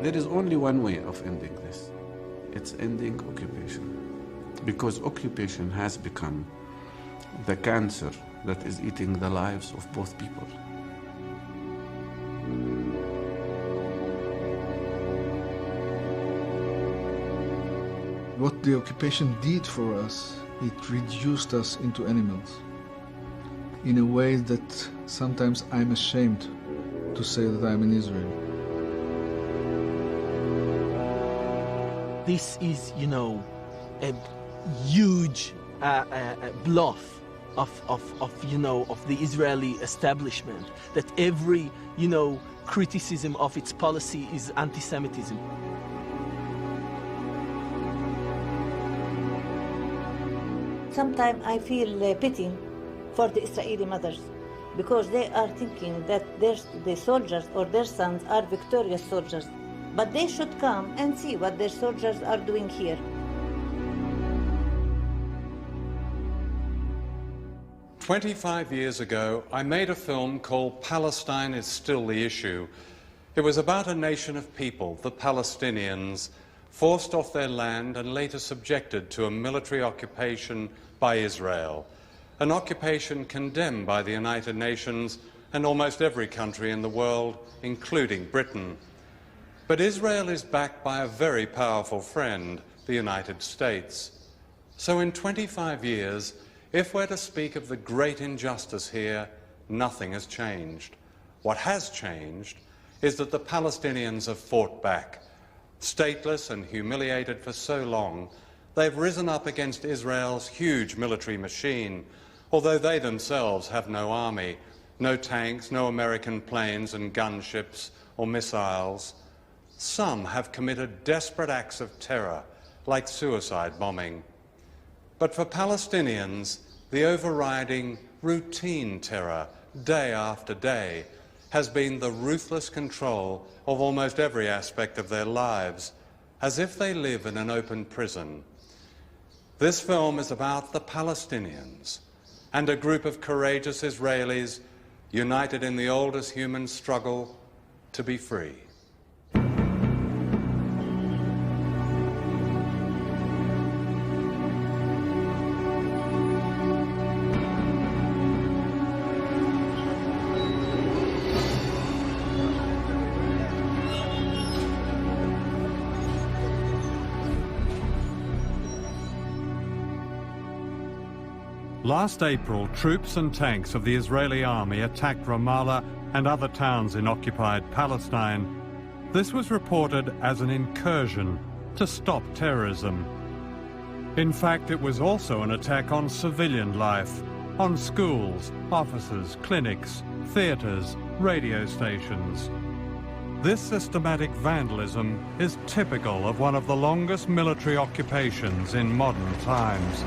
There is only one way of ending this. It's ending occupation. Because occupation has become the cancer that is eating the lives of both people. What the occupation did for us, it reduced us into animals in a way that sometimes I'm ashamed to say that I'm in Israel. This is, you know, a huge bluff of the Israeli establishment, that every, you know, criticism of its policy is anti-Semitism. Sometimes I feel pity for the Israeli mothers, because they are thinking that the soldiers or their sons are victorious soldiers, but they should come and see what their soldiers are doing here. "25 years ago, I made a film called Palestine is Still the Issue. It was about a nation of people, the Palestinians, forced off their land and later subjected to a military occupation by Israel, an occupation condemned by the United Nations and almost every country in the world, including Britain. But Israel is backed by a very powerful friend, the United States. So in 25 years, if we're to speak of the great injustice here, nothing has changed. What has changed is that the Palestinians have fought back. Stateless and humiliated for so long, they've risen up against Israel's huge military machine, although they themselves have no army, no tanks, no American planes and gunships or missiles. Some have committed desperate acts of terror, like suicide bombing. But for Palestinians, the overriding routine terror, day after day, has been the ruthless control of almost every aspect of their lives, as if they live in an open prison. This film is about the Palestinians and a group of courageous Israelis united in the oldest human struggle to be free. Last April, troops and tanks of the Israeli army attacked Ramallah and other towns in occupied Palestine. This was reported as an incursion to stop terrorism. In fact, it was also an attack on civilian life, on schools, offices, clinics, theatres, radio stations. This systematic vandalism is typical of one of the longest military occupations in modern times.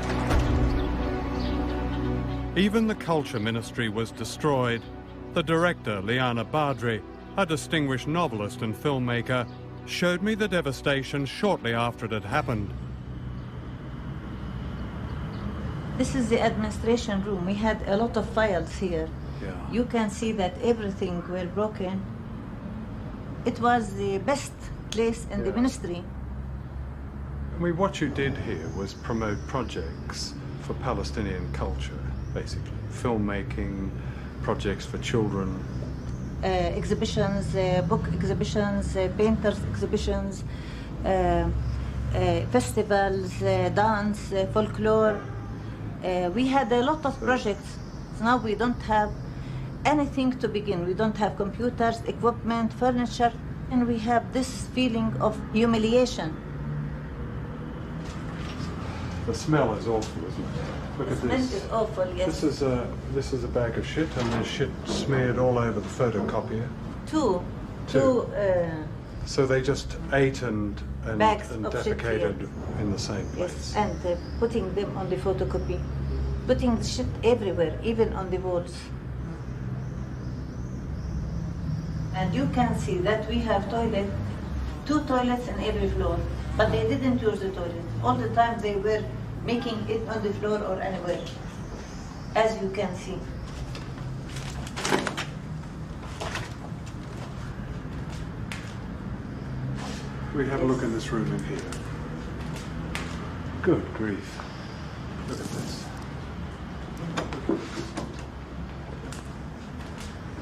Even the Culture Ministry was destroyed. The director, Liana Badri, a distinguished novelist and filmmaker, showed me the devastation shortly after it had happened. This is the administration room. We had a lot of files here. Yeah. You can see that everything were broken. It was the best place in the ministry. I mean, what you did here was promote projects for Palestinian culture, basically. Filmmaking, projects for children. Exhibitions, book exhibitions, painters exhibitions, festivals, dance, folklore. We had a lot of projects. Now we don't have anything to begin. We don't have computers, equipment, furniture, and we have this feeling of humiliation. The smell is awful, isn't it? Look at this. This is awful, yes. This is a bag of shit, and there's shit smeared all over the photocopier. Two. So they just ate and bags of defecated shit, in the same place. Yes, and putting them on the photocopy, putting the shit everywhere, even on the walls. And you can see that we have two toilets in every floor, but they didn't use the toilet. All the time they were making it on the floor or anywhere, as you can see. Can we have a look in this room in here? Good grief. Look at this.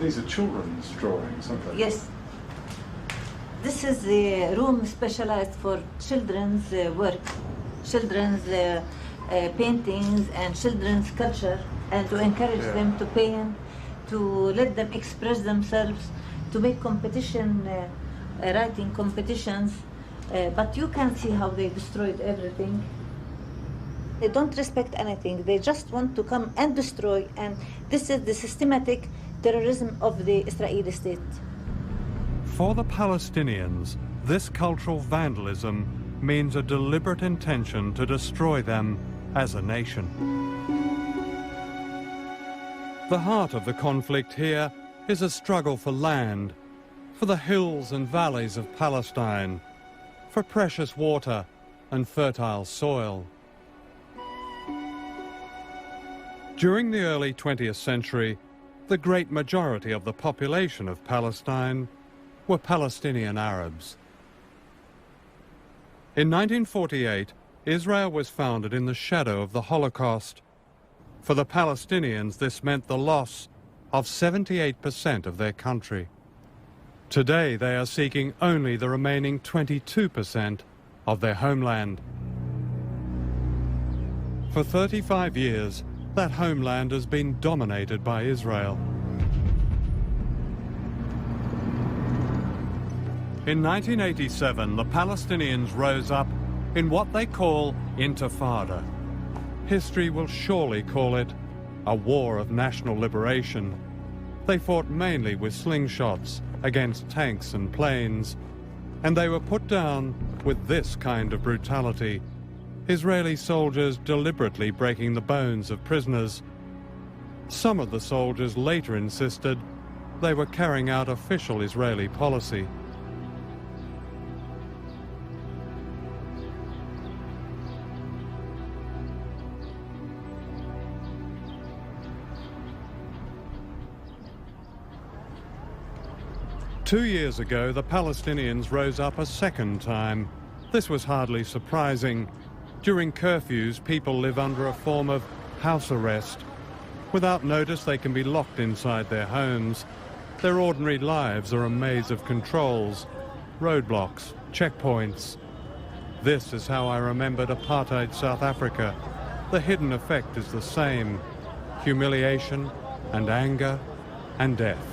These are children's drawings, aren't they? Yes. This is a room specialized for children's work, children's paintings and children's culture, and to encourage them to paint, to let them express themselves, to make competition, writing competitions. But you can see how they destroyed everything. They don't respect anything. They just want to come and destroy, and this is the systematic terrorism of the Israeli state. For the Palestinians, this cultural vandalism means a deliberate intention to destroy them as a nation. The heart of the conflict here is a struggle for land, for the hills and valleys of Palestine, for precious water and fertile soil. During the early 20th century, the great majority of the population of Palestine were Palestinian Arabs. In 1948, Israel was founded in the shadow of the Holocaust. For the Palestinians, this meant the loss of 78% of their country. Today, they are seeking only the remaining 22% of their homeland. For 35 years, that homeland has been dominated by Israel. In 1987, the Palestinians rose up in what they call Intifada. History will surely call it a war of national liberation. They fought mainly with slingshots against tanks and planes, and they were put down with this kind of brutality. Israeli soldiers deliberately breaking the bones of prisoners. Some of the soldiers later insisted they were carrying out official Israeli policy. Two years ago, the Palestinians rose up a second time. This was hardly surprising. During curfews, people live under a form of house arrest. Without notice, they can be locked inside their homes. Their ordinary lives are a maze of controls, roadblocks, checkpoints. This is how I remembered apartheid South Africa. The hidden effect is the same: humiliation and anger and death.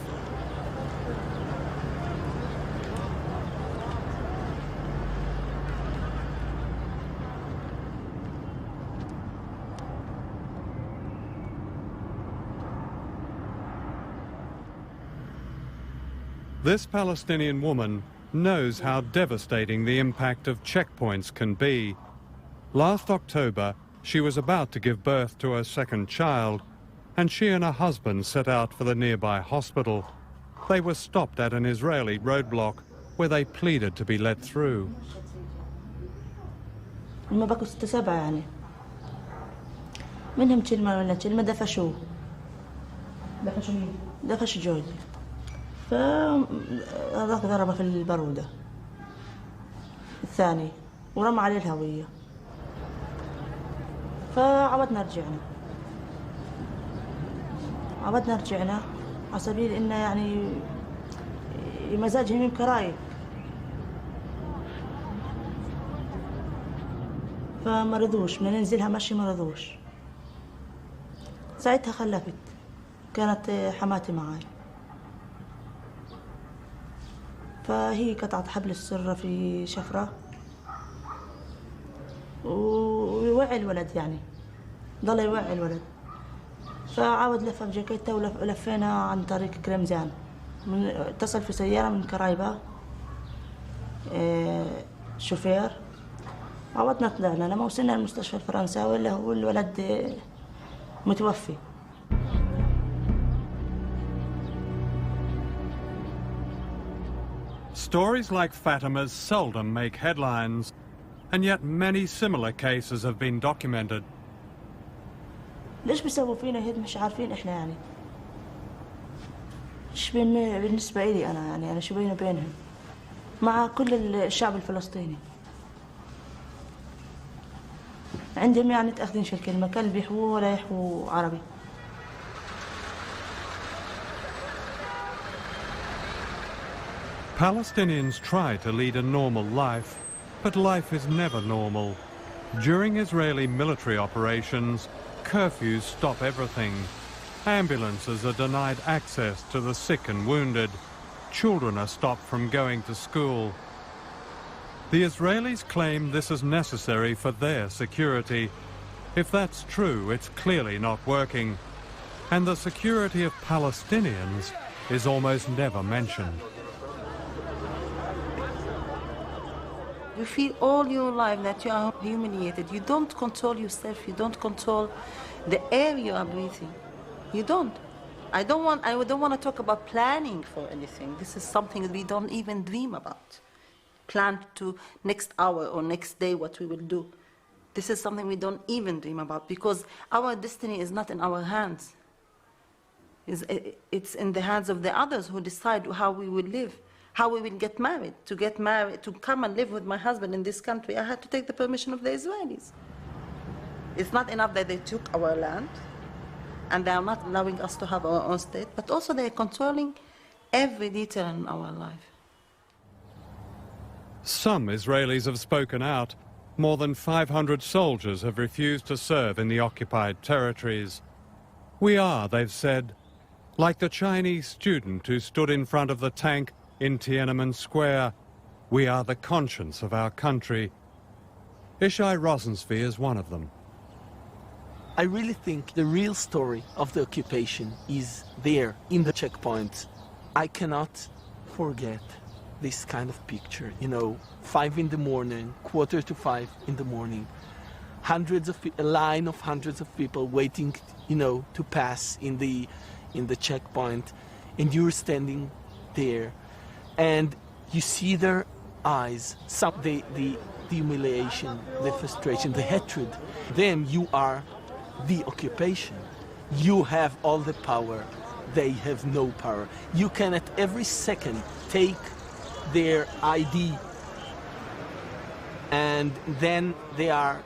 This Palestinian woman knows how devastating the impact of checkpoints can be. Last October, she was about to give birth to her second child, and she and her husband set out for the nearby hospital. They were stopped at an Israeli roadblock where they pleaded to be let through. ما بقوا 6 7 يعني منهم كلمة ولا كلمة دفشوا مين؟ دفش جوزي فهذاك ضربه في البرودة الثاني ورمى عليه الهوية فعودنا رجعنا على سبيل إنه يعني مزاجهم يمكن رايق فما رضوش بدنا ننزلها مشي ما رضوش ساعتها خلفت كانت حماتي معاي فهي قطعت حبل السرة في شفرة ويوعي الولد يعني ضل يوعي الولد فعاود لفه بجاكيته ولفينا عن طريق كرمزان اتصل في سيارة من كرايبة شوفير عودنا طلعنا لما وصلنا المستشفى الفرنساوي اللي هو الولد متوفي. Stories like Fatima's seldom make headlines, and yet many similar cases have been documented. ليش بيسووا فينا هيك مش عارفين احنا يعني. ايش بالنسبة لي انا يعني شو بيني وبينهم. مع كل الشعب الفلسطيني. عندهم يعني تأخذينش الكلمة، كان بيحووا ولا يحووا عربي. Palestinians try to lead a normal life, but life is never normal. During Israeli military operations, curfews stop everything. Ambulances are denied access to the sick and wounded. Children are stopped from going to school. The Israelis claim this is necessary for their security. If that's true, it's clearly not working. And the security of Palestinians is almost never mentioned. You feel all your life that you are humiliated. You don't control yourself. You don't control the air you are breathing. You don't. I don't want to talk about planning for anything. This is something we don't even dream about. Plan to next hour or next day what we will do. This is something we don't even dream about because our destiny is not in our hands. It's in the hands of the others who decide how we will live. How we will get married. To get married, to come and live with my husband in this country, I had to take the permission of the Israelis. It's not enough that they took our land, and they are not allowing us to have our own state, but also they are controlling every detail in our life. Some Israelis have spoken out. More than 500 soldiers have refused to serve in the occupied territories. We are, they've said, like the Chinese student who stood in front of the tank in Tiananmen Square. We are the conscience of our country. Ishai Rosensvee is one of them. I really think the real story of the occupation is there in the checkpoints. I cannot forget this kind of picture, 5 in the morning, 4:45 in the morning, a line of hundreds of people waiting, to pass in the checkpoint, and you're standing there, and you see their eyes, the humiliation, the frustration, the hatred. Then you are the occupation. You have all the power. They have no power. You can at every second take their ID, and then they are,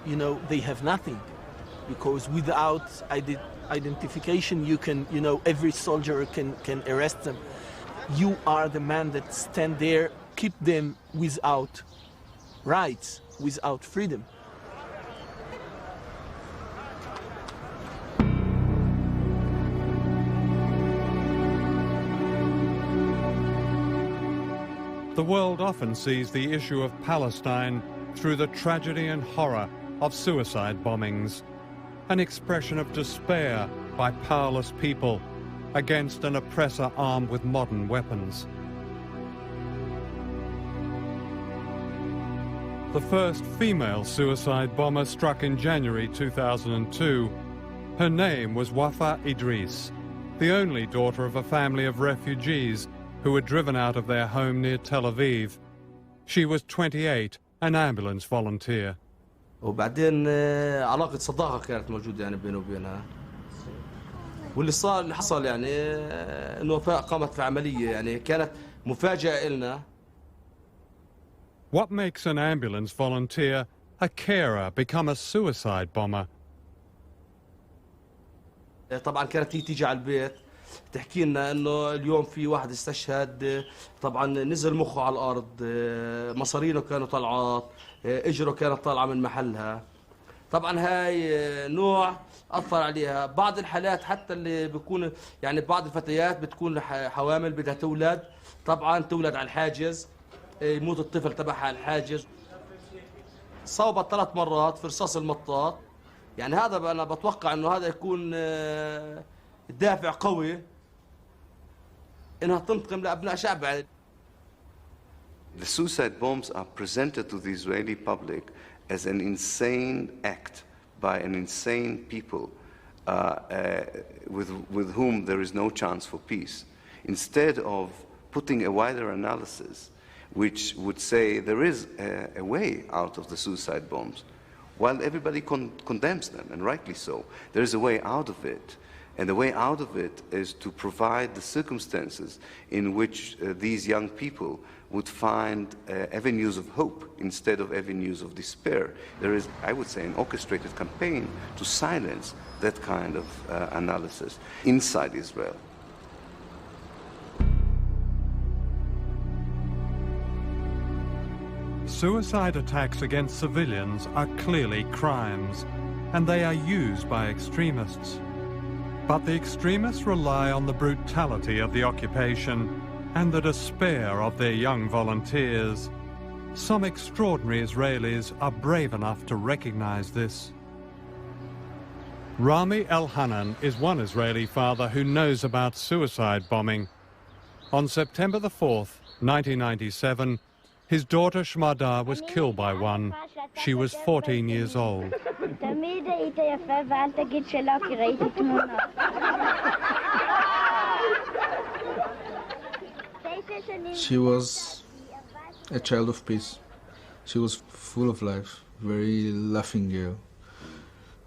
they have nothing, because without identification, you can, every soldier can arrest them. You are the man that stand there, keep them without rights, without freedom. The world often sees the issue of Palestine through the tragedy and horror of suicide bombings, an expression of despair by powerless people against an oppressor armed with modern weapons. The first female suicide bomber struck in January 2002. Her name was Wafa Idris, the only daughter of a family of refugees who were driven out of their home near Tel Aviv. She was 28, an ambulance volunteer. وبعدين علاقة صداقة كانت موجودة بينه وبينها. واللي حصل إنه وفاء قامت في عملية كانت مفاجأة إلنا. What makes an ambulance volunteer, a carer, become a suicide bomber? طبعا كانت هي تيجي على البيت تحكي لنا انه اليوم في واحد استشهد، طبعا نزل مخه على الارض، مصارينه كانوا طلعات، اجره كانت طالعه من محلها. طبعا هاي نوع اثر عليها. بعض الحالات حتى اللي بيكون بعض الفتيات بتكون حوامل بدها تولد، طبعا تولد على الحاجز، يموت الطفل تبعها على الحاجز. صوبت 3 مرات في رصاص المطاط. هذا انا بتوقع انه هذا يكون دافع قوي انها تنتقم لابناء شعبها. The suicide bombs are presented to the Israeli public as an insane act by an insane people with whom there is no chance for peace, instead of putting a wider analysis which would say there is a way out of the suicide bombs. While everybody condemns them, and rightly so, there is a way out of it. And the way out of it is to provide the circumstances in which these young people would find avenues of hope instead of avenues of despair. There is, I would say, an orchestrated campaign to silence that kind of analysis inside Israel. Suicide attacks against civilians are clearly crimes, and they are used by extremists. But the extremists rely on the brutality of the occupation and the despair of their young volunteers. Some extraordinary Israelis are brave enough to recognize this. Rami El-Hanan is one Israeli father who knows about suicide bombing. On September the 4th, 1997, his daughter Shmada was killed by one. She was 14 years old. She was a child of peace. She was full of life, very laughing girl,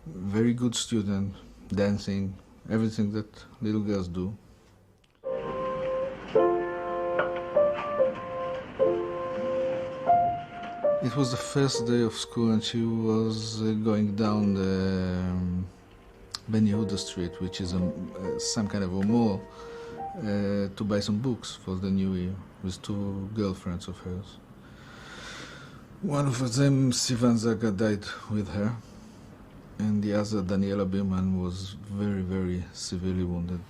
very good student, dancing, everything that little girls do. It was the first day of school and she was going down the Ben Yehuda Street, which is some kind of a mall, to buy some books for the new year with two girlfriends of hers. One of them, Sivan Zaga, died with her, and the other, Daniela Birman, was very, very severely wounded.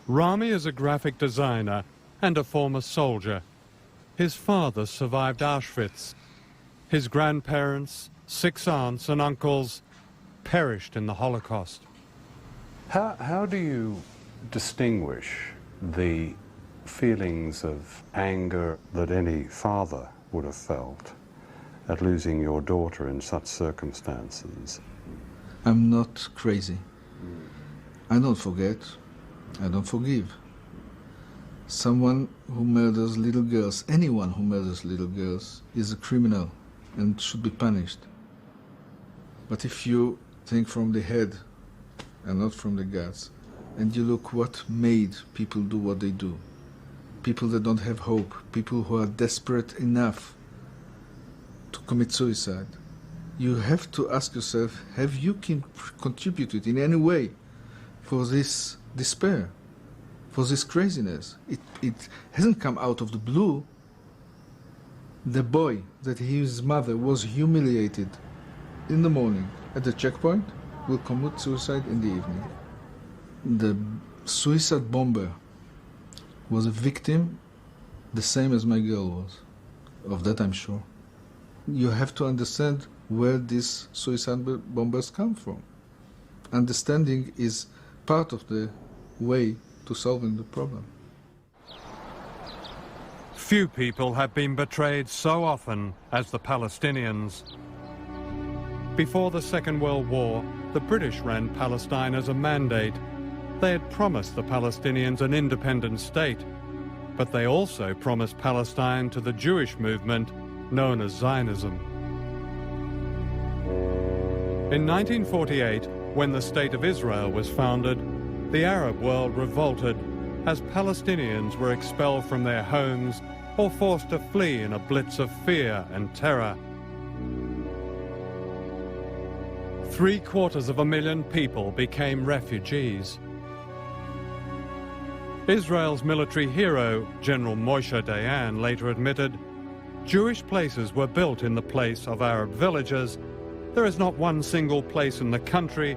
Rami is a graphic designer and a former soldier. His father survived Auschwitz. His grandparents, 6 aunts and uncles perished in the Holocaust. How do you distinguish the feelings of anger that any father would have felt at losing your daughter in such circumstances? I'm not crazy. I don't forget. I don't forgive. Someone who murders little girls, anyone who murders little girls, is a criminal and should be punished. But if you think from the head and not from the guts, and you look what made people do what they do, people that don't have hope, people who are desperate enough to commit suicide, you have to ask yourself, have you contributed in any way for this despair, for this craziness? It hasn't come out of the blue. The boy that his mother was humiliated in the morning at the checkpoint will commit suicide in the evening. The suicide bomber was a victim the same as my girl was. Of that I'm sure. You have to understand where these suicide bombers come from. Understanding is part of the way to solving the problem. Few people have been betrayed so often as the Palestinians. Before the Second World War, the British ran Palestine as a mandate. They had promised the Palestinians an independent state, but they also promised Palestine to the Jewish movement known as Zionism. In 1948, when the State of Israel was founded, the Arab world revolted as Palestinians were expelled from their homes or forced to flee in a blitz of fear and terror. 750,000 people became refugees. Israel's military hero, General Moshe Dayan, later admitted, Jewish places were built in the place of Arab villages. There is not one single place in the country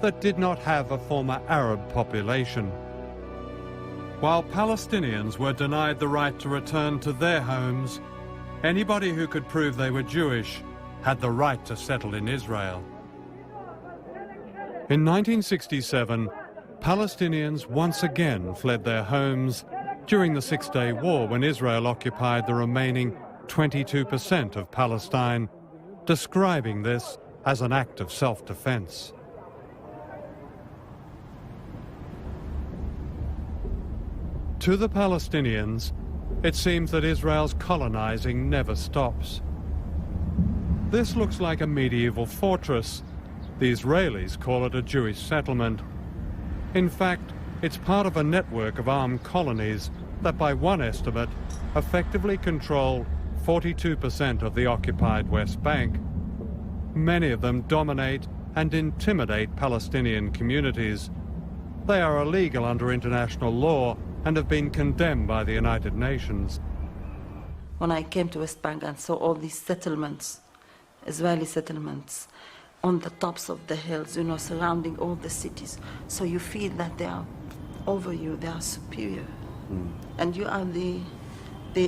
that did not have a former Arab population. While Palestinians were denied the right to return to their homes, anybody who could prove they were Jewish had the right to settle in Israel. In 1967, Palestinians once again fled their homes during the Six-Day War when Israel occupied the remaining 22% of Palestine, describing this as an act of self-defense. To the Palestinians, it seems that Israel's colonizing never stops. This looks like a medieval fortress, The Israelis call it a Jewish settlement. In fact, it's part of a network of armed colonies that, by one estimate, effectively control 42% of the occupied West Bank. Many of them dominate and intimidate Palestinian communities. They are illegal under international law and have been condemned by the United Nations. When I came to West Bank and saw all these settlements, Israeli settlements, on the tops of the hills, you know, surrounding all the cities, so you feel that they are over you, they are superior. And you are the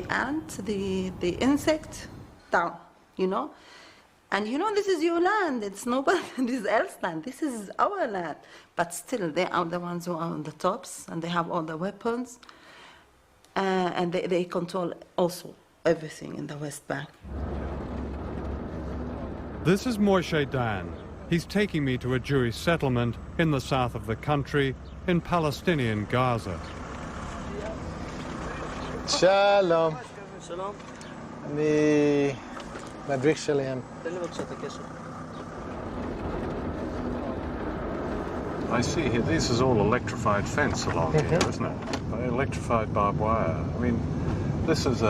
ant, the insect down, you know? And you know, this is your land, it's nobody else's land, this is our land. But still, they are the ones who are on the tops, and they have all the weapons, and they control also everything in the West Bank. This is Moshe Dan. He's taking me to a Jewish settlement in the south of the country, in Palestinian Gaza. Shalom. Shalom. אני מדריך שלהם. תן לי בבקשה את הקשר. I see here, this is all electrified fence along here, isn't it? Electrified barbed wire. I mean, this is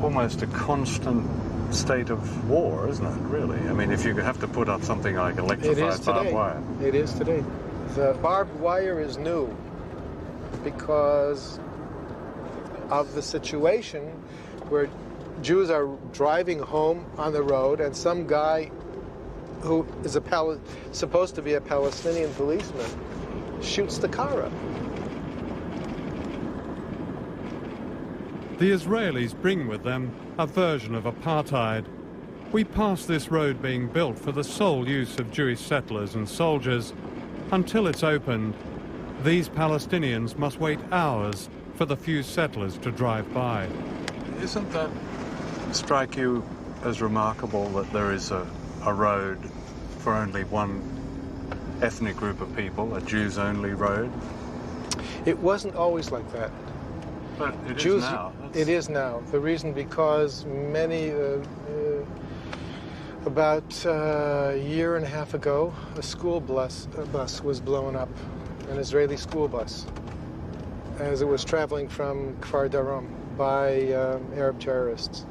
almost a constant state of war, isn't it, really? I mean, if you have to put up something like electrified barbed wire. It is today. The barbed wire is new because of the situation where Jews are driving home on the road and some guy who is supposed to be a Palestinian policeman shoots the car up. The Israelis bring with them a version of apartheid. We pass this road being built for the sole use of Jewish settlers and soldiers. Until it's opened, these Palestinians must wait hours for the few settlers to drive by. Isn't that strike you as remarkable that there is a road for only one ethnic group of people, a Jews-only road? It wasn't always like that. But it Jews, is now. It is now. The reason because many, about a year and a half ago, a school bus was blown up, an Israeli school bus, as it was traveling from Kfar Darom by Arab terrorists.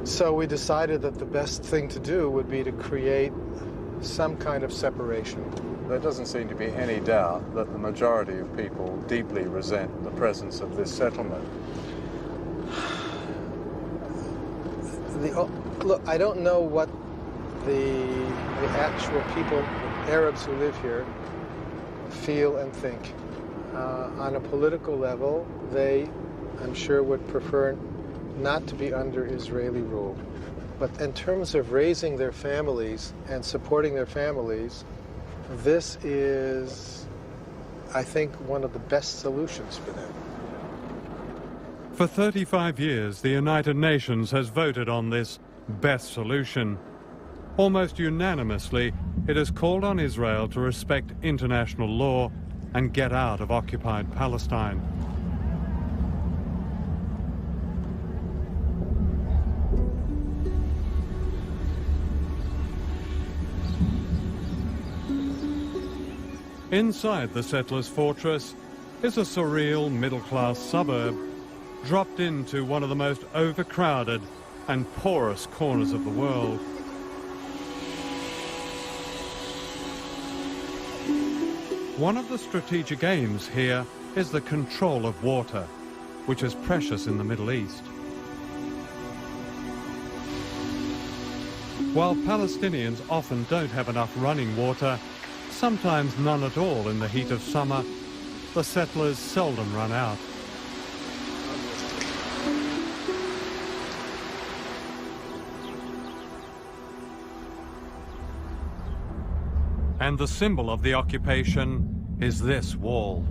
So we decided that the best thing to do would be to create some kind of separation. There doesn't seem to be any doubt that the majority of people deeply resent the presence of this settlement. Look, I don't know what the actual people, Arabs who live here, feel and think. On a political level, they, I'm sure, would prefer not to be under Israeli rule. But in terms of raising their families and supporting their families, this is, I think, one of the best solutions for them. For 35 years, the United Nations has voted on this best solution. Almost unanimously, it has called on Israel to respect international law and get out of occupied Palestine. Inside the settlers' fortress is a surreal middle-class suburb, dropped into one of the most overcrowded and porous corners of the world. One of the strategic aims here is the control of water, which is precious in the Middle East. While Palestinians often don't have enough running water, sometimes none at all in the heat of summer, the settlers seldom run out. And the symbol of the occupation is this wall.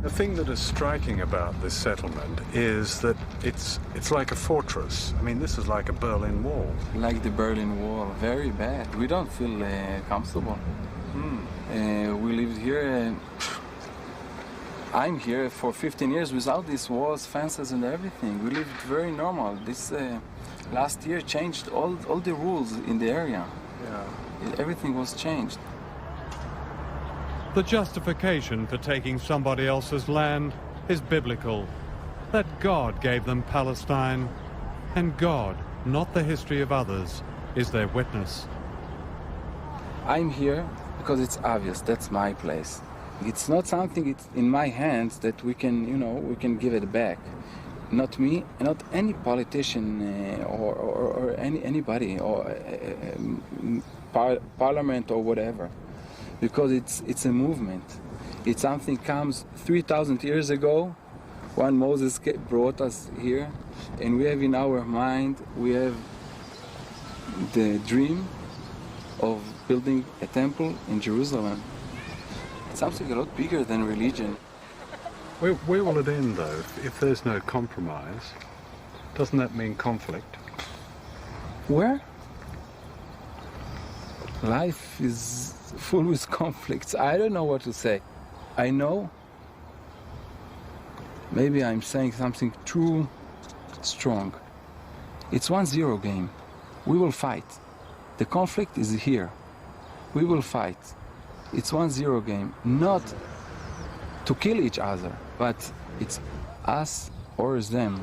The thing that is striking about this settlement is that it's like a fortress. I mean, this is like a Berlin Wall. Like the Berlin Wall, very bad. We don't feel comfortable. We lived here I'm here for 15 years without these walls, fences and everything. We lived very normal. This last year changed all the rules in the area. Yeah. Everything was changed. The justification for taking somebody else's land is biblical. That God gave them Palestine, and God, not the history of others, is their witness. I'm here because it's obvious that's my place. It's not something it's in my hands that we can, we can give it back. Not me, not any politician or anybody or parliament or whatever, because it's a movement. It's something comes 3,000 years ago when Moses brought us here, and we have in our mind, we have the dream of building a temple in Jerusalem. It's something a lot bigger than religion. Where will it end, though? If there's no compromise, doesn't that mean conflict? Where? Life is full with conflicts. I don't know what to say. I know maybe I'm saying something too strong. It's 1-0 game. We will fight. The conflict is here. We will fight. It's 1-0 game. Not to kill each other, but it's us or them.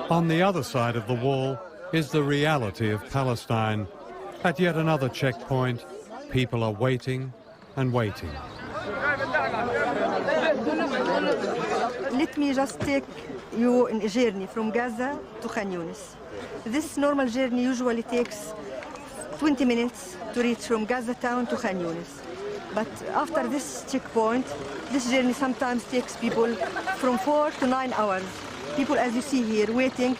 On the other side of the wall is the reality of Palestine. At yet another checkpoint, people are waiting and waiting. Let me just take you in a journey from Gaza to Khan Yunis. This normal journey usually takes 20 minutes to reach from Gaza town to Khan Yunis. But after this checkpoint, this journey sometimes takes people from 4 to 9 hours. People, as you see here, waiting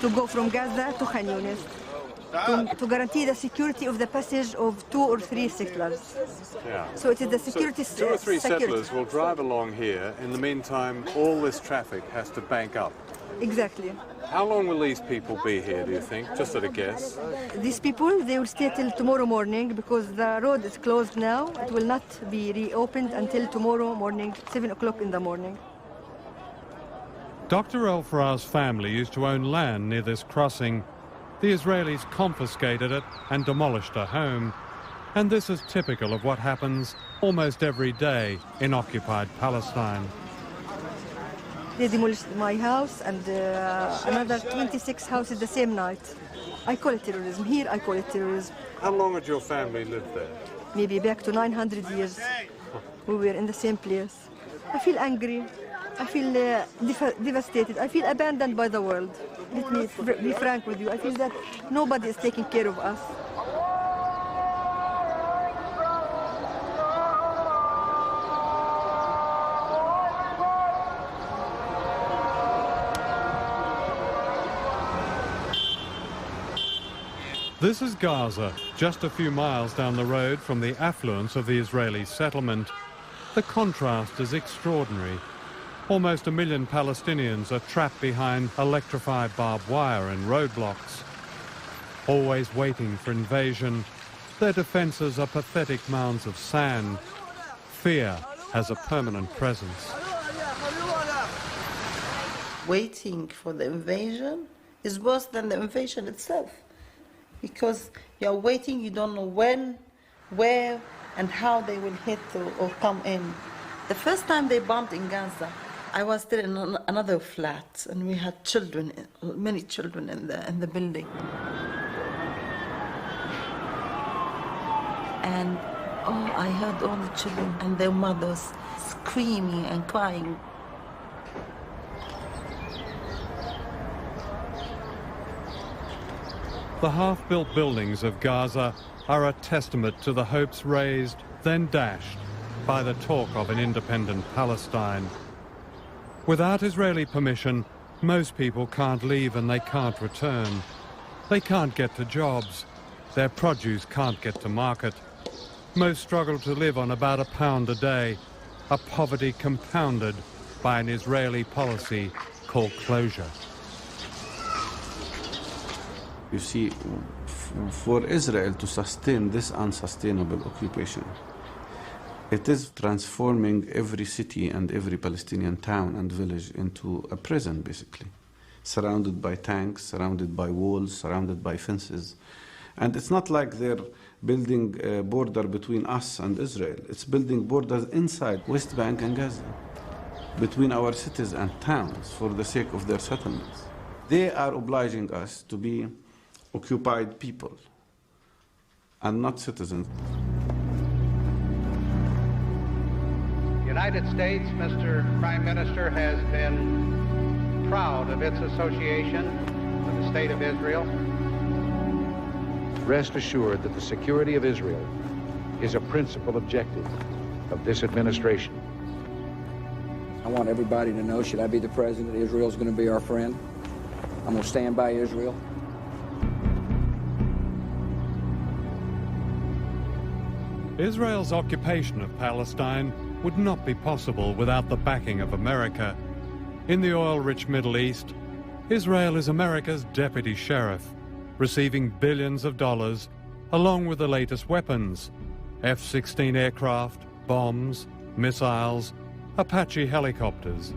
to go from Gaza to Khan Yunis to guarantee the security of the passage of 2 or 3 settlers. Yeah. So it is the security. So 2 or 3 settlers will drive along here. In the meantime, all this traffic has to bank up. Exactly. How long will these people be here, do you think? Just at a guess. These people, they will stay till tomorrow morning because the road is closed now. It will not be reopened until tomorrow morning, 7 o'clock in the morning. Dr. El Farah's family used to own land near this crossing. The Israelis confiscated it and demolished her home. And this is typical of what happens almost every day in occupied Palestine. They demolished my house and another 26 houses the same night. I call it terrorism. Here I call it terrorism. How long had your family lived there? Maybe back to 900 years. We were in the same place. I feel angry. I feel devastated. I feel abandoned by the world. Let me be frank with you. I feel that nobody is taking care of us. This is Gaza, just a few miles down the road from the affluence of the Israeli settlement. The contrast is extraordinary. Almost 1 million Palestinians are trapped behind electrified barbed wire and roadblocks. Always waiting for invasion, their defences are pathetic mounds of sand. Fear has a permanent presence. Waiting for the invasion is worse than the invasion itself. Because you're waiting, you don't know when, where, and how they will hit or come in. The first time they bombed in Gaza, I was there in another flat, and we had children, many children in the building. And I heard all the children and their mothers screaming and crying. The half-built buildings of Gaza are a testament to the hopes raised, then dashed, by the talk of an independent Palestine. Without Israeli permission, most people can't leave and they can't return. They can't get to jobs. Their produce can't get to market. Most struggle to live on about £1 a day, a poverty compounded by an Israeli policy called closure. You see, for Israel to sustain this unsustainable occupation, it is transforming every city and every Palestinian town and village into a prison, basically, surrounded by tanks, surrounded by walls, surrounded by fences. And it's not like they're building a border between us and Israel. It's building borders inside West Bank and Gaza, between our cities and towns for the sake of their settlements. They are obliging us to be occupied people and not citizens. The United States, Mr. Prime Minister, has been proud of its association with the State of Israel. Rest assured that the security of Israel is a principal objective of this administration. I want everybody to know, should I be the president, Israel's going to be our friend. I'm going to stand by Israel. Israel's occupation of Palestine would not be possible without the backing of America. In the oil-rich Middle East, Israel is America's deputy sheriff, receiving billions of dollars along with the latest weapons, F-16 aircraft, bombs, missiles, Apache helicopters.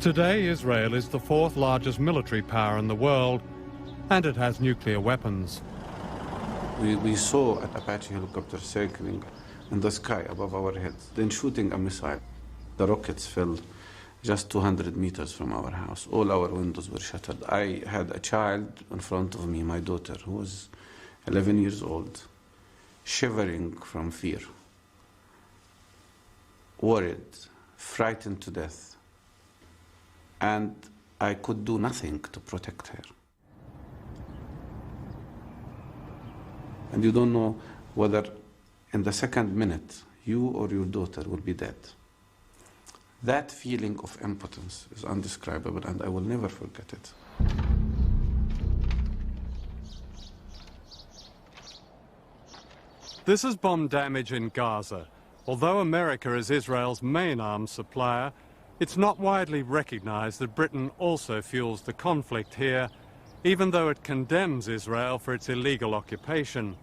Today, Israel is the fourth largest military power in the world, and it has nuclear weapons. We saw an Apache helicopter circling in the sky above our heads, then shooting a missile. The rockets fell just 200 meters from our house. All our windows were shattered. I had a child in front of me, my daughter, who was 11 years old, shivering from fear, worried, frightened to death. And I could do nothing to protect her. And you don't know whether in the second minute you or your daughter will be dead. That feeling of impotence is indescribable, and I will never forget it. This is bomb damage in Gaza. Although America is Israel's main arms supplier, it's not widely recognized that Britain also fuels the conflict here, even though it condemns Israel for its illegal occupation.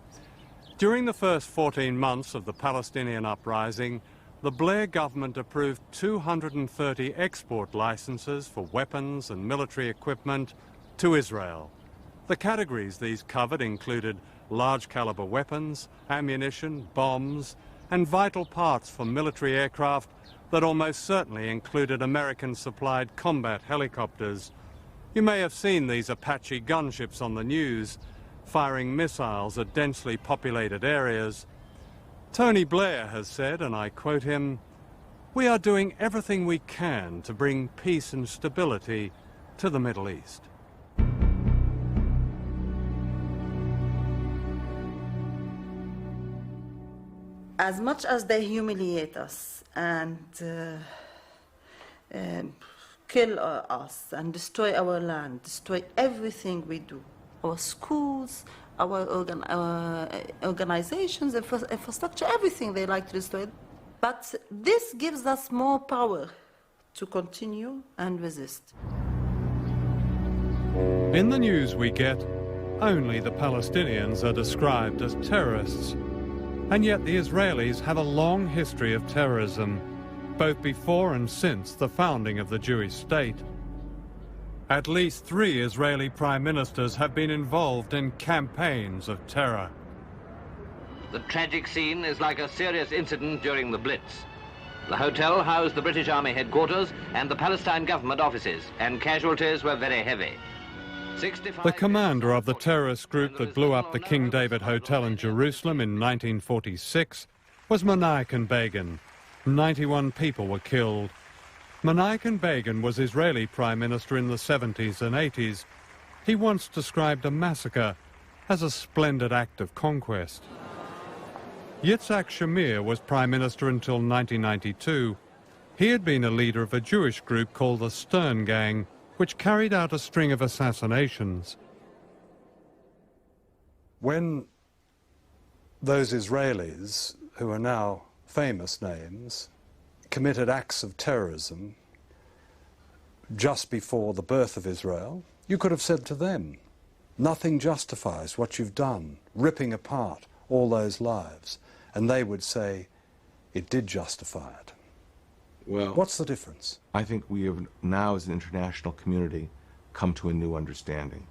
During the first 14 months of the Palestinian uprising, the Blair government approved 230 export licenses for weapons and military equipment to Israel. The categories these covered included large-caliber weapons, ammunition, bombs, and vital parts for military aircraft that almost certainly included American-supplied combat helicopters. You may have seen these Apache gunships on the news, firing missiles at densely populated areas. Tony Blair has said, and I quote him, "We are doing everything we can to bring peace and stability to the Middle East." As much as they humiliate us and kill us and destroy our land, destroy everything we do, our schools, our organizations, infrastructure, everything they like to destroy. But this gives us more power to continue and resist. In the news we get, only the Palestinians are described as terrorists. And yet the Israelis have a long history of terrorism, both before and since the founding of the Jewish state. At least 3 Israeli prime ministers have been involved in campaigns of terror. The tragic scene is like a serious incident during the Blitz. The hotel housed the British Army headquarters and the Palestine government offices, and casualties were very heavy. The commander of the terrorist group that blew up the King David Hotel in Jerusalem in 1946 was Menachem Begin. 91 people were killed. Menachem Begin was Israeli prime minister in the 70s and 80s. He once described a massacre as a splendid act of conquest. Yitzhak Shamir was prime minister until 1992. He had been a leader of a Jewish group called the Stern Gang, which carried out a string of assassinations. When those Israelis, who are now famous names, committed acts of terrorism just before the birth of Israel, You could have said to them, nothing justifies what you've done, ripping apart all those lives. And they would say, it did justify it. Well, what's the difference? I think we have now, as an international community, come to a new understanding.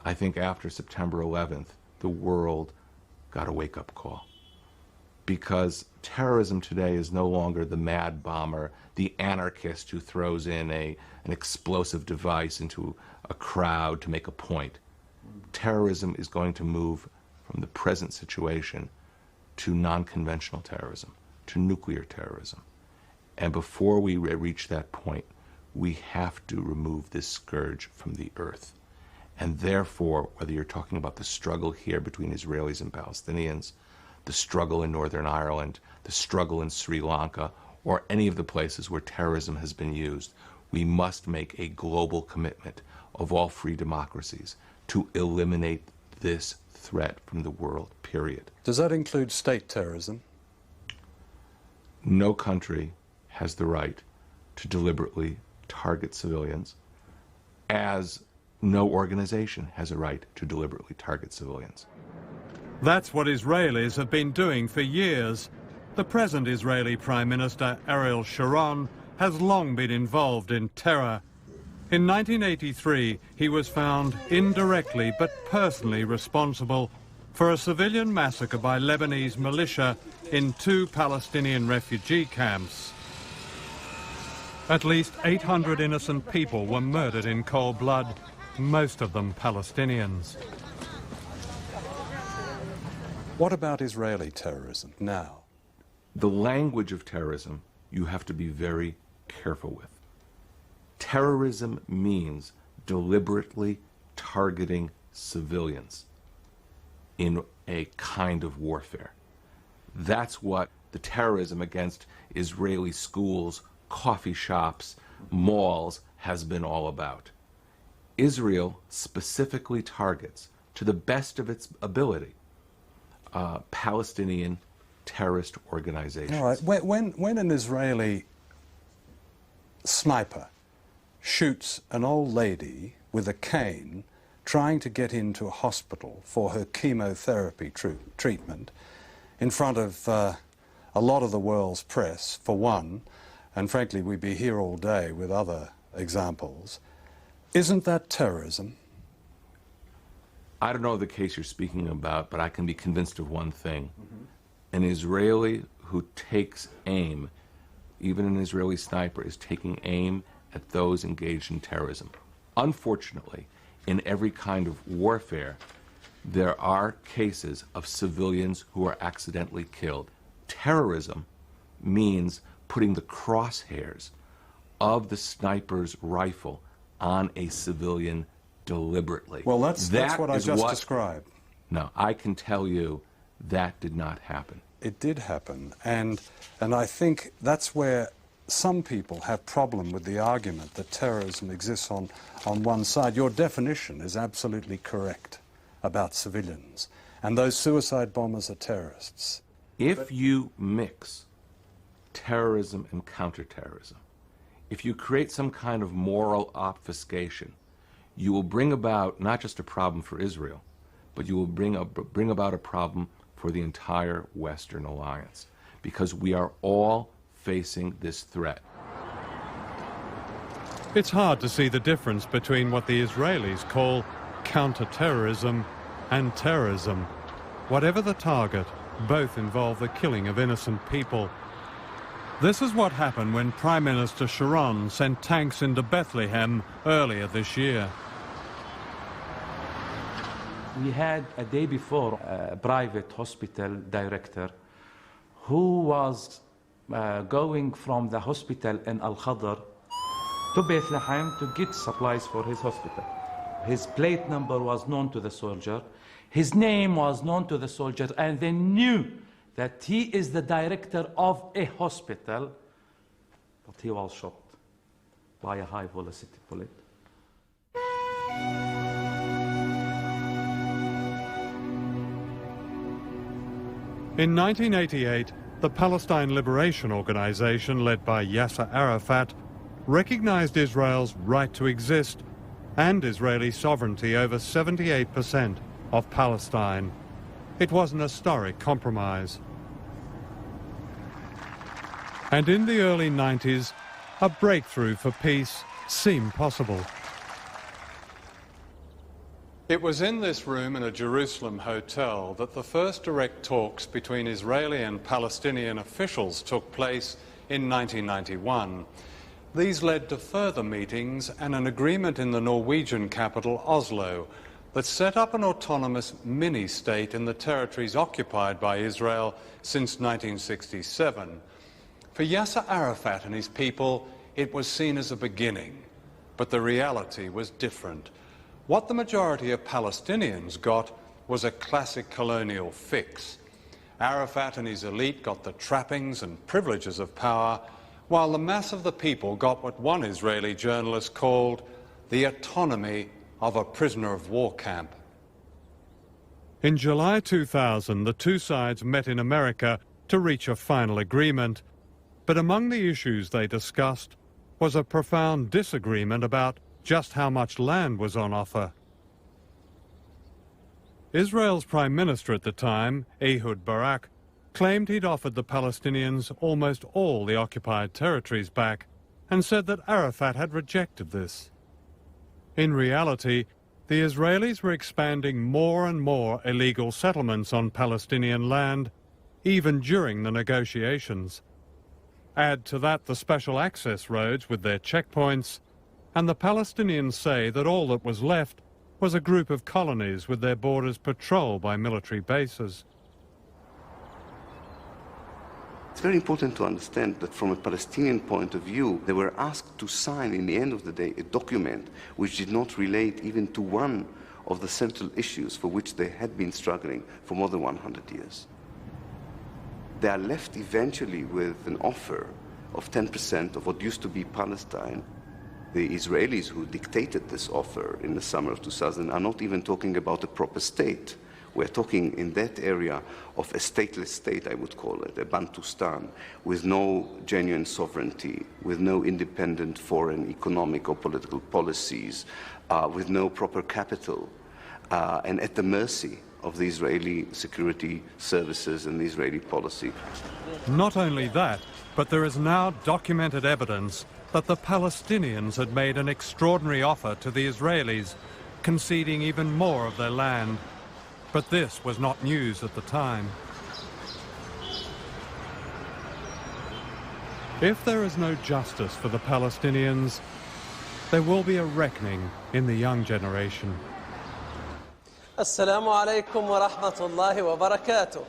I think after September 11th, the world got a wake-up call. Because terrorism today is no longer the mad bomber, the anarchist who throws in an explosive device into a crowd to make a point. Terrorism is going to move from the present situation to non-conventional terrorism, to nuclear terrorism. And before we reach that point, we have to remove this scourge from the earth. And therefore, whether you're talking about the struggle here between Israelis and Palestinians, the struggle in Northern Ireland, the struggle in Sri Lanka, or any of the places where terrorism has been used, we must make a global commitment of all free democracies to eliminate this threat from the world, period. Does that include state terrorism? No country has the right to deliberately target civilians, as no organization has a right to deliberately target civilians. That's what Israelis have been doing for years. The present Israeli Prime Minister, Ariel Sharon, has long been involved in terror. In 1983, he was found indirectly but personally responsible for a civilian massacre by Lebanese militia in 2 Palestinian refugee camps. At least 800 innocent people were murdered in cold blood, most of them Palestinians. What about Israeli terrorism now? The language of terrorism you have to be very careful with. Terrorism means deliberately targeting civilians in a kind of warfare. That's what the terrorism against Israeli schools, coffee shops, malls has been all about. Israel specifically targets, to the best of its ability, Palestinian terrorist organizations. All right. When an Israeli sniper shoots an old lady with a cane trying to get into a hospital for her chemotherapy treatment in front of a lot of the world's press, for one, and frankly we'd be here all day with other examples, isn't that terrorism? I don't know the case you're speaking about, but I can be convinced of one thing. An Israeli who takes aim, even an Israeli sniper, is taking aim at those engaged in terrorism. Unfortunately, in every kind of warfare, there are cases of civilians who are accidentally killed. Terrorism means putting the crosshairs of the sniper's rifle on a civilian deliberately. Well, that's what I just described. No, I can tell you that did not happen. It did happen, and I think that's where some people have problem with the argument that terrorism exists on one side. Your definition is absolutely correct about civilians, and those suicide bombers are terrorists. If you mix terrorism and counterterrorism, if you create some kind of moral obfuscation, you will bring about not just a problem for Israel, but you will bring about a problem for the entire Western alliance, because we are all facing this threat. It's hard to see the difference between what the Israelis call counter-terrorism and terrorism. Whatever the target, both involve the killing of innocent people. This is what happened when Prime Minister Sharon sent tanks into Bethlehem earlier this year. We had a day before a private hospital director who was going from the hospital in Al-Khadr to Bethlehem to get supplies for his hospital. His plate number was known to the soldier, his name was known to the soldier, and they knew that he is the director of a hospital, but he was shot by a high-velocity bullet. In 1988, the Palestine Liberation Organization, led by Yasser Arafat, recognized Israel's right to exist and Israeli sovereignty over 78% of Palestine. It was an historic compromise. And in the early 90s, a breakthrough for peace seemed possible. It was in this room in a Jerusalem hotel that the first direct talks between Israeli and Palestinian officials took place in 1991. These led to further meetings and an agreement in the Norwegian capital, Oslo, that set up an autonomous mini-state in the territories occupied by Israel since 1967. For Yasser Arafat and his people, it was seen as a beginning, but the reality was different. What the majority of Palestinians got was a classic colonial fix. Arafat and his elite got the trappings and privileges of power, while the mass of the people got what one Israeli journalist called the autonomy of a prisoner of war camp. In July 2000, the two sides met in America to reach a final agreement, but among the issues they discussed was a profound disagreement about just how much land was on offer. Israel's Prime Minister at the time, Ehud Barak, claimed he'd offered the Palestinians almost all the occupied territories back and said that Arafat had rejected this. In reality, the Israelis were expanding more and more illegal settlements on Palestinian land, even during the negotiations. Add to that the special access roads with their checkpoints, and the Palestinians say that all that was left was a group of colonies with their borders patrolled by military bases. It's very important to understand that from a Palestinian point of view, they were asked to sign, in the end of the day, a document which did not relate even to one of the central issues for which they had been struggling for more than 100 years. They are left eventually with an offer of 10% of what used to be Palestine. The Israelis who dictated this offer in the summer of 2000 are not even talking about a proper state. We're talking in that area of a stateless state, I would call it, a Bantustan, with no genuine sovereignty, with no independent foreign economic or political policies, with no proper capital, and at the mercy of the Israeli security services and the Israeli policy. Not only that, but there is now documented evidence that the Palestinians had made an extraordinary offer to the Israelis, conceding even more of their land. But this was not news at the time. If there is no justice for the Palestinians, there will be a reckoning in the young generation. السلام عليكم ورحمة الله وبركاته.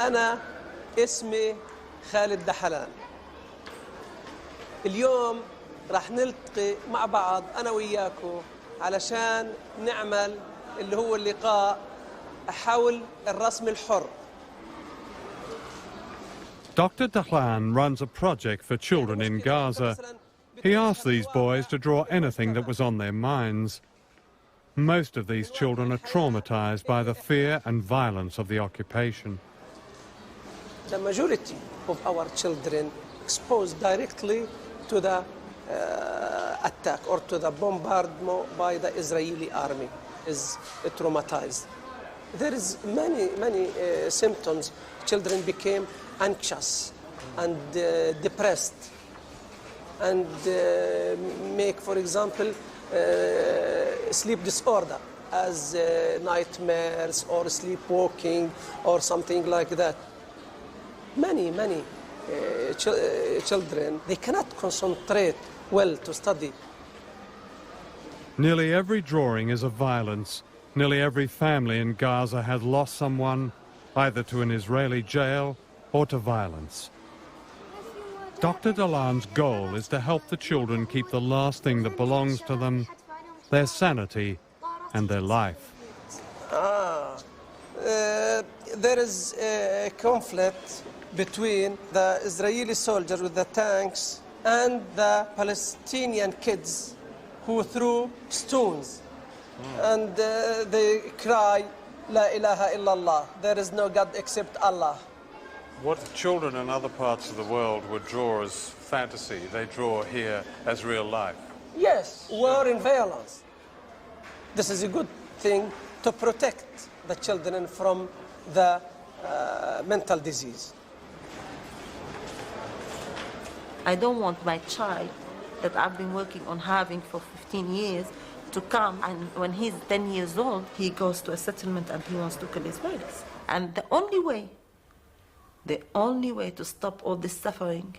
أنا اسمي خالد دحلان. اليوم راح نلتقي مع بعض أنا وياكم علشان نعمل اللي هو اللقاء حول الرسم الحر. Dr. Dahlan runs a project for children in Gaza. He asked these boys to draw anything that was on their minds. Most of these children are traumatized by the fear and violence of the occupation. The majority of our children exposed directly to the attack or to the bombardment by the Israeli army is traumatized. There is many symptoms. Children became anxious and depressed and make, for example, sleep disorder as nightmares or sleepwalking or something like that. Many children, they cannot concentrate well to study. Nearly every drawing is of violence. Nearly every family in Gaza has lost someone, either to an Israeli jail or to violence. Dr. Dahlan's goal is to help the children keep the last thing that belongs to them, their sanity and their life. There is a conflict between the Israeli soldiers with the tanks and the Palestinian kids who threw stones. And they cry, La ilaha illallah, there is no God except Allah. What children in other parts of the world would draw as fantasy, they draw here as real life. Yes, war and violence. This is a good thing to protect the children from the mental disease. I don't want my child that I've been working on having for 15 years to come, and when he's 10 years old, he goes to a settlement and he wants to kill Israelis. And the only way to stop all this suffering,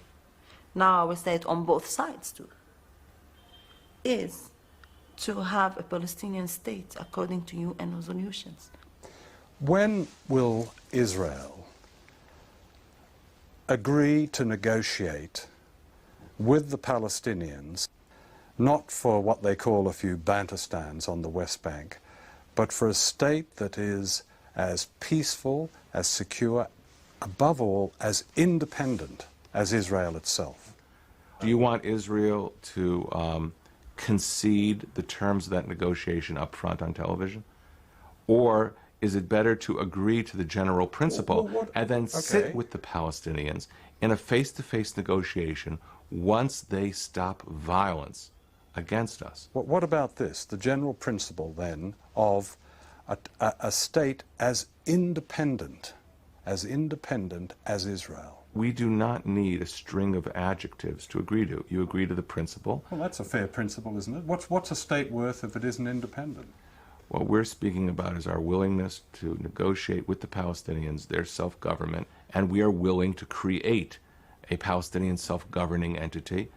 now I will say it on both sides too, is to have a Palestinian state according to UN resolutions. When will Israel agree to negotiate with the Palestinians, not for what they call a few Bantustans on the West Bank, but for a state that is as peaceful, as secure, above all, as independent as Israel itself? Do you want Israel to concede the terms of that negotiation up front on television? Or is it better to agree to the general principle and then sit with the Palestinians in a face-to-face negotiation once they stop violence against us? What about this, the general principle then of a state as independent as Israel? We do not need a string of adjectives to agree to. You agree to the principle. Well, that's a fair principle, isn't it? What's a state worth if it isn't independent? What we're speaking about is our willingness to negotiate with the Palestinians their self-government, and we are willing to create a Palestinian self-governing entity,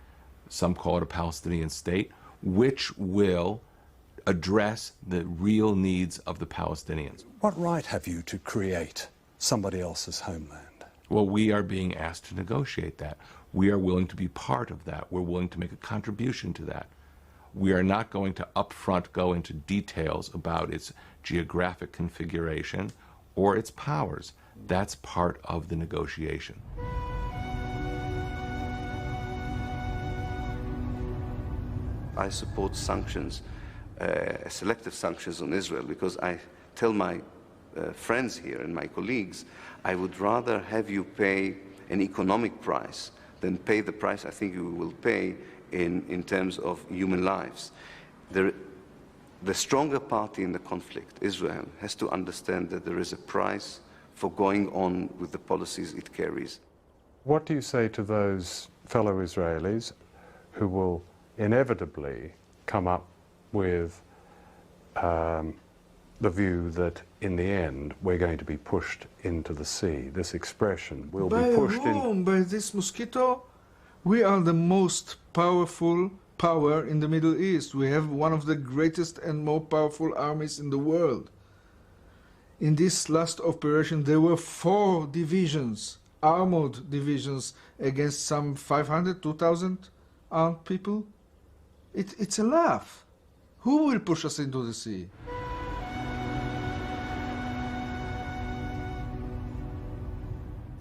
some call it a Palestinian state, which will address the real needs of the Palestinians. What right have you to create somebody else's homeland? Well, we are being asked to negotiate that. We are willing to be part of that. We're willing to make a contribution to that. We are not going to upfront go into details about its geographic configuration or its powers. That's part of the negotiation. I support sanctions, selective sanctions on Israel, because I tell my friends here and my colleagues, I would rather have you pay an economic price than pay the price I think you will pay in terms of human lives. The stronger party in the conflict, Israel, has to understand that there is a price for going on with the policies it carries. What do you say to those fellow Israelis who will inevitably come up with the view that in the end we're going to be pushed into the sea? This expression, will be pushed in... By this mosquito, we are the most powerful power in the Middle East. We have one of the greatest and more powerful armies in the world. In this last operation, there were 4 divisions, armored divisions, against some 500, 2,000 armed people. It's a laugh. Who will push us into the sea?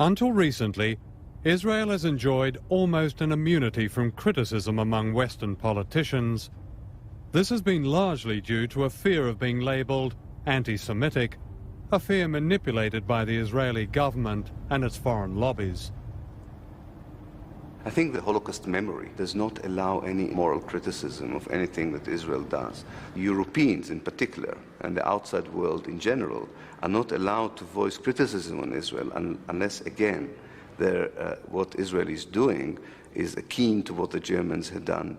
Until recently, Israel has enjoyed almost an immunity from criticism among Western politicians. This has been largely due to a fear of being labelled anti-Semitic, a fear manipulated by the Israeli government and its foreign lobbies. I think the Holocaust memory does not allow any moral criticism of anything that Israel does. Europeans in particular, and the outside world in general, are not allowed to voice criticism on Israel unless, again, what Israel is doing is akin to what the Germans had done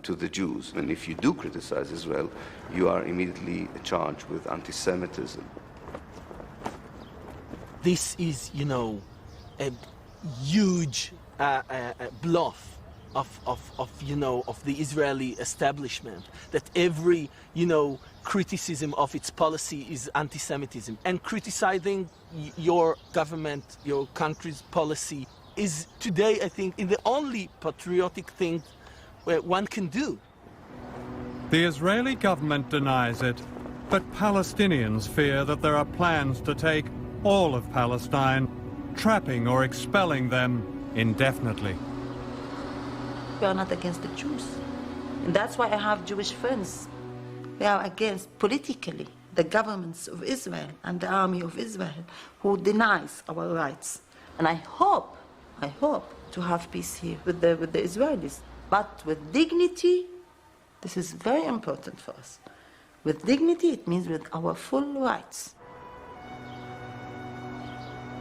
to the Jews. And if you do criticize Israel, you are immediately charged with anti-Semitism. This is, you know, a huge bluff of the Israeli establishment, that every, you know, criticism of its policy is anti-Semitism. And criticizing your government, your country's policy is today, I think, the only patriotic thing one can do. The Israeli government denies it, but Palestinians fear that there are plans to take all of Palestine, trapping or expelling them indefinitely. We are not against the Jews. And that's why I have Jewish friends. We are against, politically, the governments of Israel and the army of Israel who denies our rights. And I hope to have peace here with the Israelis, but with dignity. This is very important for us. With dignity, it means with our full rights.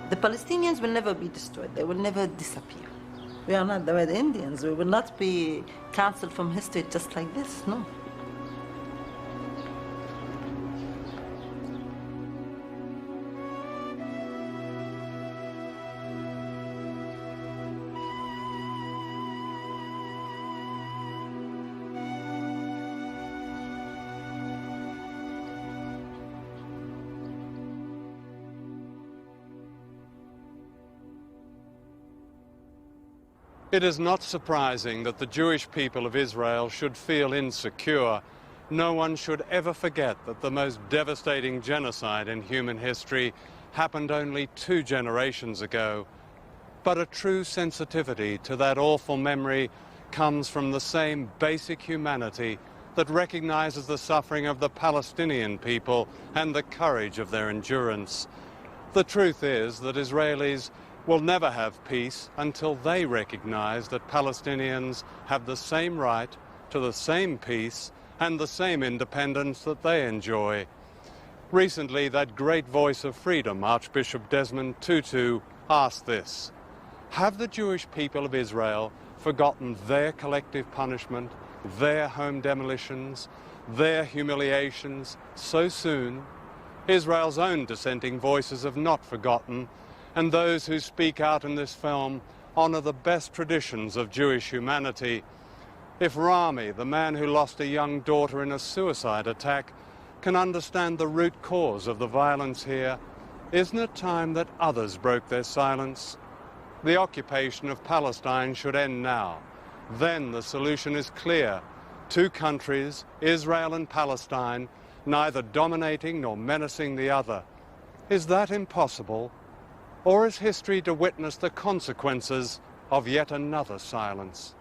The Palestinians will never be destroyed. They will never disappear. We are not the Red Indians. We will not be cancelled from history just like this, no. It is not surprising that the Jewish people of Israel should feel insecure. No one should ever forget that the most devastating genocide in human history happened only 2 generations ago. But a true sensitivity to that awful memory comes from the same basic humanity that recognizes the suffering of the Palestinian people and the courage of their endurance. The truth is that Israelis will never have peace until they recognize that Palestinians have the same right to the same peace and the same independence that they enjoy. Recently, that great voice of freedom, Archbishop Desmond Tutu, asked this: have the Jewish people of Israel forgotten their collective punishment, their home demolitions, their humiliations so soon? Israel's own dissenting voices have not forgotten, and those who speak out in this film honor the best traditions of Jewish humanity. If Rami, the man who lost a young daughter in a suicide attack, can understand the root cause of the violence here, isn't it time that others broke their silence? The occupation of Palestine should end now. Then the solution is clear: 2 countries, Israel and Palestine, neither dominating nor menacing the other. Is that impossible? Or is history to witness the consequences of yet another silence?